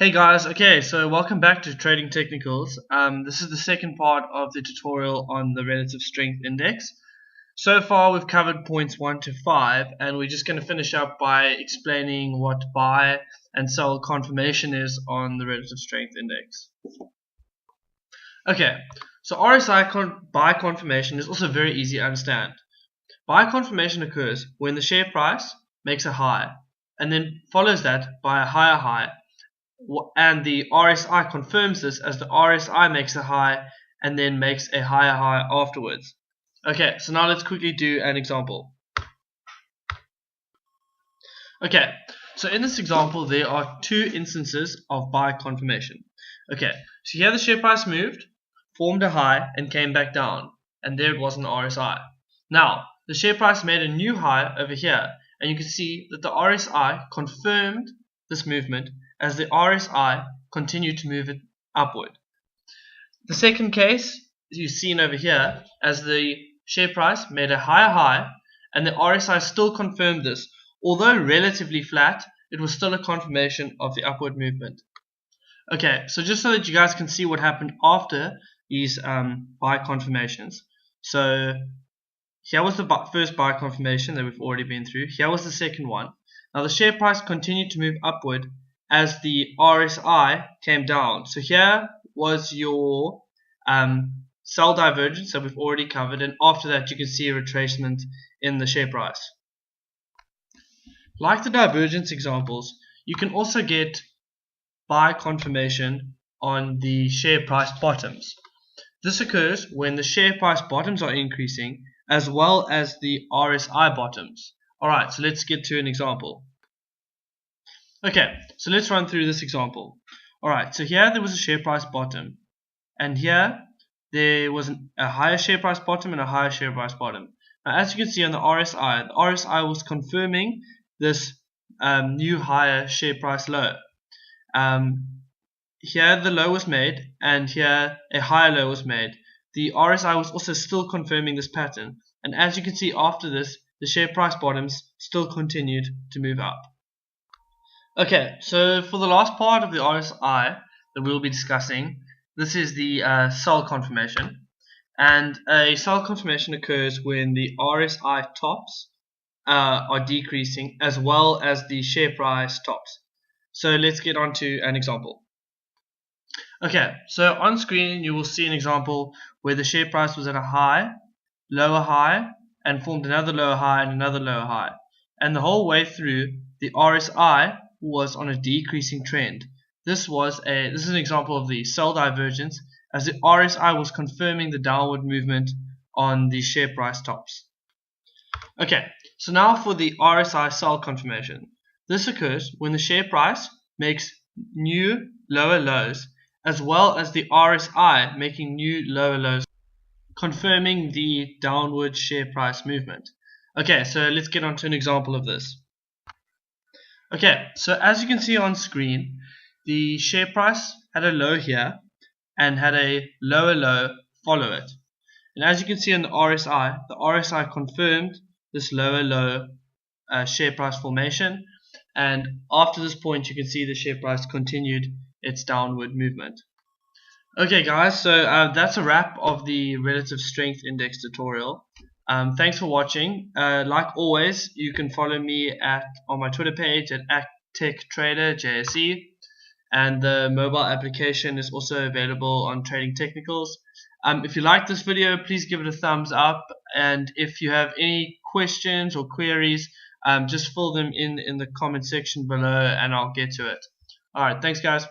Hey guys, okay, so welcome back to Trading Technicals. This is the second part of the tutorial on the relative strength index. So far we've covered points 1 to 5, and we're just going to finish up by explaining what buy and sell confirmation is on the relative strength index. Okay, so RSI buy confirmation is also very easy to understand. Buy confirmation occurs when the share price makes a high and then follows that by a higher high, and the RSI confirms this as the RSI makes a high and then makes a higher high afterwards. Okay, so now let's quickly do an example. Okay, so in this example there are two instances of buy confirmation. Okay, so here the share price moved, formed a high and came back down, and there it was in the RSI. Now the share price made a new high over here, and you can see that the RSI confirmed this movement as the RSI continued to move it upward. The second case you've seen over here as the share price made a higher high and the RSI still confirmed this. Although relatively flat, it was still a confirmation of the upward movement. Okay, so just so that you guys can see what happened after these buy confirmations. So here was the first buy confirmation that we've already been through. Here was the second one. Now the share price continued to move upward as the RSI came down. So here was your sell divergence that we've already covered, and after that you can see a retracement in the share price. Like the divergence examples, you can also get buy confirmation on the share price bottoms. This occurs when the share price bottoms are increasing as well as the RSI bottoms. Alright, so let's get to an example. Okay, so let's run through this example. Alright, so here there was a share price bottom, and here there was a higher share price bottom and a higher share price bottom. Now as you can see on the RSI was confirming this new higher share price low. Here the low was made, and here a higher low was made. The RSI was also still confirming this pattern, and as you can see after this, the share price bottoms still continued to move up. Okay, so for the last part of the RSI that we'll be discussing, this is the sell confirmation. And a sell confirmation occurs when the RSI tops are decreasing as well as the share price tops. So let's get on to an example. Okay, so on screen you will see an example where the share price was at a high, lower high, and formed another lower high and another lower high. And the whole way through, the RSI was on a decreasing trend. This is an example of the sell divergence, as the RSI was confirming the downward movement on the share price tops. Okay, so now for the RSI sell confirmation. This occurs when the share price makes new lower lows as well as the RSI making new lower lows, confirming the downward share price movement. Okay, so let's get on to an example of this. Okay, so as you can see on screen, the share price had a low here and had a lower low follow it. And as you can see on the RSI confirmed this lower low share price formation, and after this point you can see the share price continued its downward movement. Okay guys, so that's a wrap of the relative strength index tutorial. Thanks for watching. Like always, you can follow me on my Twitter page at @TechTraderJSE, and the mobile application is also available on Trading Technicals. If you like this video, please give it a thumbs up, and if you have any questions or queries, just fill them in the comment section below and I'll get to it. Alright, thanks guys.